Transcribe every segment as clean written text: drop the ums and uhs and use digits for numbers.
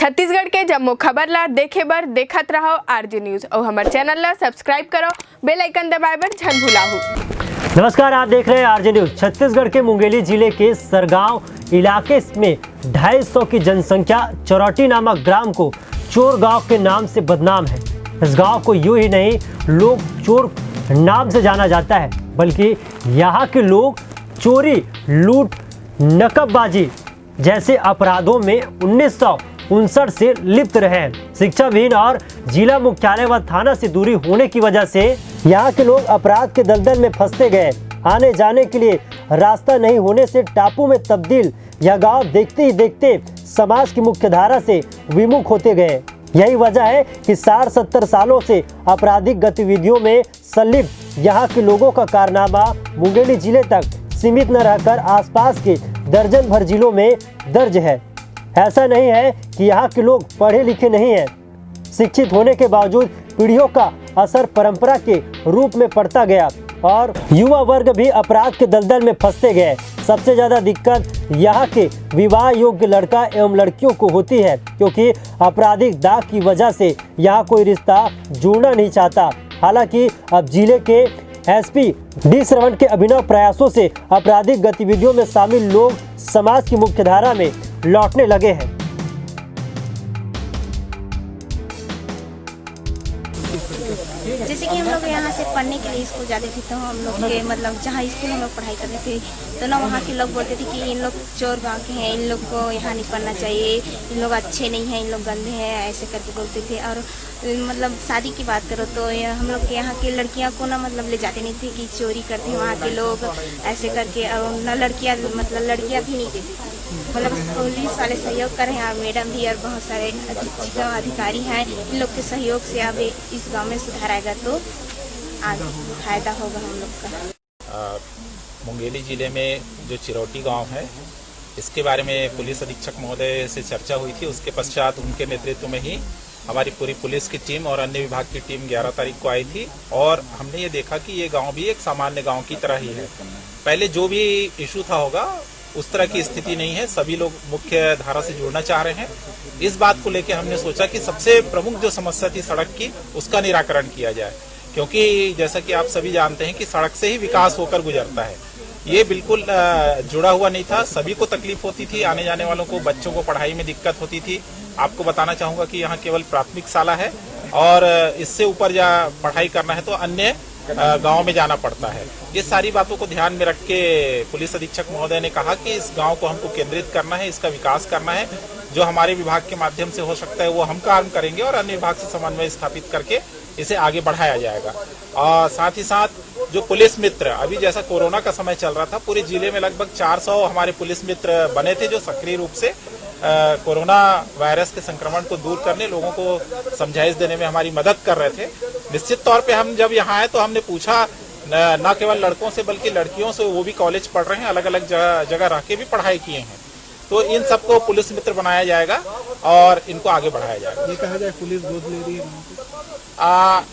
छत्तीसगढ़ के जम्मो खबर ला देखे बर देखत रहो आरजे न्यूज और हमारे चैनल ला सब्सक्राइब करो, बेल आइकन दबाए बर झन भुलाहू। नमस्कार, आप देख रहे हैं आरजे न्यूज। छत्तीसगढ़ के मुंगेली जिले के सरगांव इलाके में 250 की जनसंख्या चरौटी नामक ग्राम को चोर गांव के नाम से बदनाम है। इस गांव को यूं ही नहीं लोग चोर नाम से जाना जाता है, बल्कि यहाँ के लोग चोरी, लूट, नकबबाजी जैसे अपराधों में 1959 से लिप्त रहे हैं। शिक्षा विहीन और जिला मुख्यालय व थाना से दूरी होने की वजह से यहाँ के लोग अपराध के दलदल में फंसते गए। आने जाने के लिए रास्ता नहीं होने से टापू में तब्दील यह गांव देखते ही देखते समाज की मुख्य धारा से विमुख होते गए। यही वजह है कि 60-70 सालों से आपराधिक गतिविधियों में संलिप्त यहाँ के लोगों का कारनामा मुंगेली जिले तक सीमित न रहकर आसपास के दर्जन भर जिलों में दर्ज है। ऐसा नहीं है कि यहाँ के लोग पढ़े लिखे नहीं हैं, शिक्षित होने के बावजूद पीढ़ियों का असर परंपरा के रूप में पड़ता गया और युवा वर्ग भी अपराध के दलदल में फंसते गए। सबसे ज़्यादा दिक्कत यहाँ के विवाह योग्य लड़का एवं लड़कियों को होती है, क्योंकि आपराधिक दाग की वजह से यहाँ कोई रिश्ता जुड़ना नहीं चाहता। हालांकि अब जिले के एसपी डी श्रवण के अभिनव प्रयासों से आपराधिक गतिविधियों में शामिल लोग समाज की मुख्यधारा में लौटने लगे हैं। जैसे कि हम लोग यहाँ से पढ़ने के लिए स्कूल जाते थे, तो हम लोग के मतलब जहाँ स्कूल हम लोग पढ़ाई करते थे, तो ना वहाँ के लोग बोलते थे कि इन लोग चोर गांव के हैं, इन लोग को यहाँ नहीं पढ़ना चाहिए, इन लोग अच्छे नहीं हैं, इन लोग गंदे हैं, ऐसे करके बोलते थे। और मतलब शादी की बात करो तो हम लोग के यहाँ की लड़कियाँ को ना मतलब ले जाते नहीं थे कि चोरी करते हैं वहाँ के लोग, ऐसे करके। और ना लड़कियाँ मतलब लड़कियाँ भी नहीं देती थी, मतलब पुलिस वाले सहयोग कर रहे हैं और मैडम भी और बहुत सारे अधिकारी हैं। इन लोग के सहयोग से अब इस गांव में सुधार आएगा तो आगे फायदा होगा हम लोग का। मुंगेली जिले में जो चिरौटी गांव है, इसके बारे में पुलिस अधीक्षक महोदय से चर्चा हुई थी। उसके पश्चात उनके नेतृत्व में ही हमारी पूरी पुलिस की टीम और अन्य विभाग की टीम 11 तारीख को आई थी और हमने ये देखा कि ये गांव भी एक सामान्य गांव की तरह ही है। पहले जो भी इशू था होगा उस तरह की स्थिति नहीं है, सभी लोग मुख्य धारा से जुड़ना चाह रहे हैं। इस बात को लेकर हमने सोचा कि सबसे प्रमुख जो समस्या थी सड़क की, उसका निराकरण किया जाए, क्योंकि जैसा कि आप सभी जानते हैं कि सड़क से ही विकास होकर गुजरता है। ये बिल्कुल जुड़ा हुआ नहीं था, सभी को तकलीफ होती थी, आने जाने वालों को, बच्चों को पढ़ाई में दिक्कत होती थी। आपको बताना चाहूंगा कि यहाँ केवल प्राथमिक शाला है और इससे ऊपर पढ़ाई करना है तो अन्य गांव में जाना पड़ता है। ये सारी बातों को ध्यान में रख के पुलिस अधीक्षक महोदय ने कहा कि इस गांव को हमको केंद्रित करना है, इसका विकास करना है। जो हमारे विभाग के माध्यम से हो सकता है वो हम काम करेंगे और अन्य विभाग से समन्वय स्थापित करके इसे आगे बढ़ाया जाएगा। और साथ ही साथ जो पुलिस मित्र, अभी जैसा कोरोना का समय चल रहा था, पूरे जिले में लगभग 400 हमारे पुलिस मित्र बने थे जो सक्रिय रूप से कोरोना वायरस के संक्रमण को दूर करने, लोगों को समझाइश देने में हमारी मदद कर रहे थे। निश्चित तौर पे हम जब यहाँ आए तो हमने पूछा न केवल लड़कों से बल्कि लड़कियों से, वो भी कॉलेज पढ़ रहे हैं, अलग अलग जगह रह के भी पढ़ाई किए हैं। तो इन सबको पुलिस मित्र बनाया जाएगा और इनको आगे बढ़ाया जाएगा। ये कहा जाए पुलिस गोद ले रही है,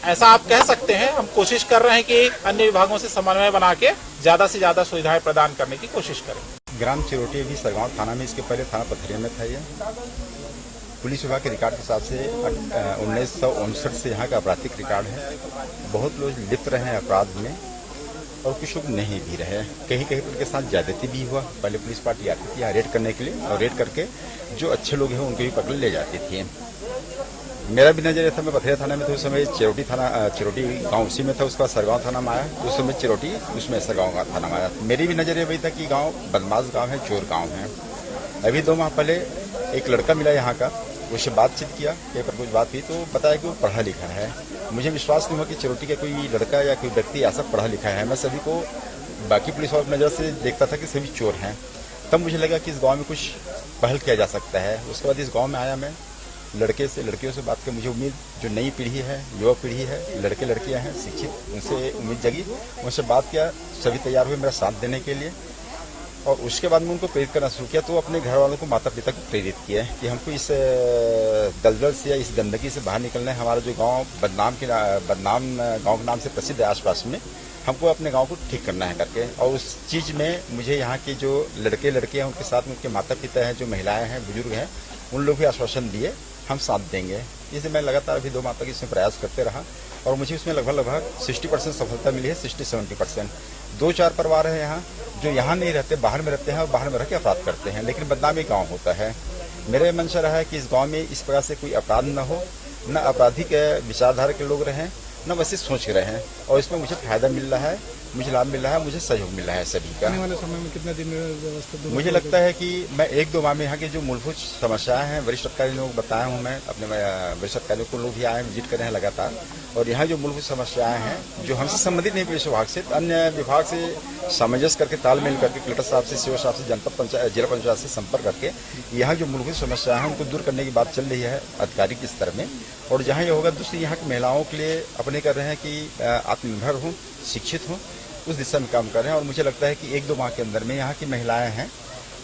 ऐसा आप कह सकते हैं। हम कोशिश कर रहे हैं कि अन्य विभागों से समन्वय बना के ज्यादा से ज्यादा सुविधाएं प्रदान करने की कोशिश करें। ग्राम चिरौटी भी सरगांव थाना में, इसके पहले थाना पथरिया में था। ये पुलिस विभाग के रिकॉर्ड के हिसाब से 1959 से यहाँ का आपराधिक रिकॉर्ड है। बहुत लोग लिप्त रहे हैं अपराध में और कुछ लोग नहीं भी रहे। कहीं कहीं उनके साथ ज्यादती भी हुआ। पहले पुलिस पार्टी आती थी यहाँ रेड करने के लिए और रेड करके जो अच्छे लोग हैं उनको भी पकड़ ले जाती थी। मेरा भी नजरिया था, मैं पथरिया थाना में था उस समय, चिरौटी गांव उसी में था, उसका सरगांव थाना में आया। उस समय चिरौटी, उसमें सरगांव का थाना में आया। मेरी भी नजरिया वही था कि गांव बदमाश गांव है, चोर गांव है। अभी 2 माह पहले एक लड़का मिला यहाँ का, उससे बातचीत किया, पर कुछ बात हुई तो बताया कि वो पढ़ा लिखा है। मुझे विश्वास नहीं हुआ कि चिरौटी का कोई लड़का या कोई व्यक्ति ऐसा पढ़ा लिखा है। मैं सभी को बाकी पुलिस वालों की नज़र से देखता था कि सभी चोर हैं। तब मुझे लगा कि इस गांव में कुछ पहल किया जा सकता है। उसके बाद इस गांव में आया मैं, लड़कियों से बात कर, मुझे उम्मीद, जो नई पीढ़ी है, युवा पीढ़ी है, लड़के लड़कियां हैं शिक्षित, उनसे उम्मीद जगी। उनसे बात किया, सभी तैयार हुए मेरा साथ देने के लिए। और उसके बाद में उनको प्रेरित करना शुरू किया, तो अपने घर वालों को, माता पिता को प्रेरित किया कि हमको इस दलदल से या इस गंदगी से बाहर निकलना है। हमारा जो गांव बदनाम गांव के नाम से प्रसिद्ध है आसपास में, हमको अपने गांव को ठीक करना है करके। और उस चीज़ में मुझे यहाँ के जो लड़के लड़कियाँ हैं, उनके साथ में उनके माता पिता हैं, जो महिलाएं हैं, बुजुर्ग हैं, उन लोग भी आश्वासन दिए हम साथ देंगे। इसे मैं लगातार अभी 2 माह तक इसमें प्रयास करते रहा और मुझे उसमें लगभग 60% सफलता मिली है, 60-70%। 2-4 परिवार है यहाँ जो यहाँ नहीं रहते, बाहर में रहते हैं और बाहर में रह के अपराध करते हैं, लेकिन बदनामी गाँव होता है। मेरे मंशा रहा है कि इस गाँव में इस प्रकार से कोई अपराध न हो, न आपराधिक विचारधारा के लोग रहें, न वैसे सोच के रहें, और इसमें मुझे फायदा मिल रहा है, मुझे लाभ मिल रहा है, मुझे सहयोग मिल रहा है सभी का। आने वाले समय में कितने दिन व्यवस्था? मुझे लगता है कि मैं 1-2 माह में यहाँ की जो मूलभूत समस्याएं हैं वरिष्ठ अधिकारी लोग बताया हूँ, मैं अपने वरिष्ठ अधिकारियों को लोग भी आए विजिट कर रहे हैं लगातार, और यहाँ जो मूलभूत समस्याएं हैं जो हमसे संबंधित नहीं पुलिस विभाग से, अन्य विभाग से सामंजस्य करके तालमेल करके कलेक्टर साहब से, सीओ साहब से, जनपद पंचायत, जिला पंचायत से संपर्क करके यहाँ जो मूलभूत समस्याएं हैं उनको दूर करने की बात चल रही है अधिकारी के स्तर में। और जहाँ ये होगा, दूसरी यहाँ की महिलाओं के लिए अपने कर रहे हैं कि आत्मनिर्भर हों, शिक्षित हों, उस दिशा में काम कर रहे हैं। और मुझे लगता है कि 1-2 माह के अंदर में यहाँ की महिलाएं हैं,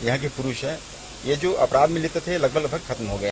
यहाँ के पुरुष हैं, ये जो अपराध में लिप्त थे लगभग खत्म हो गए।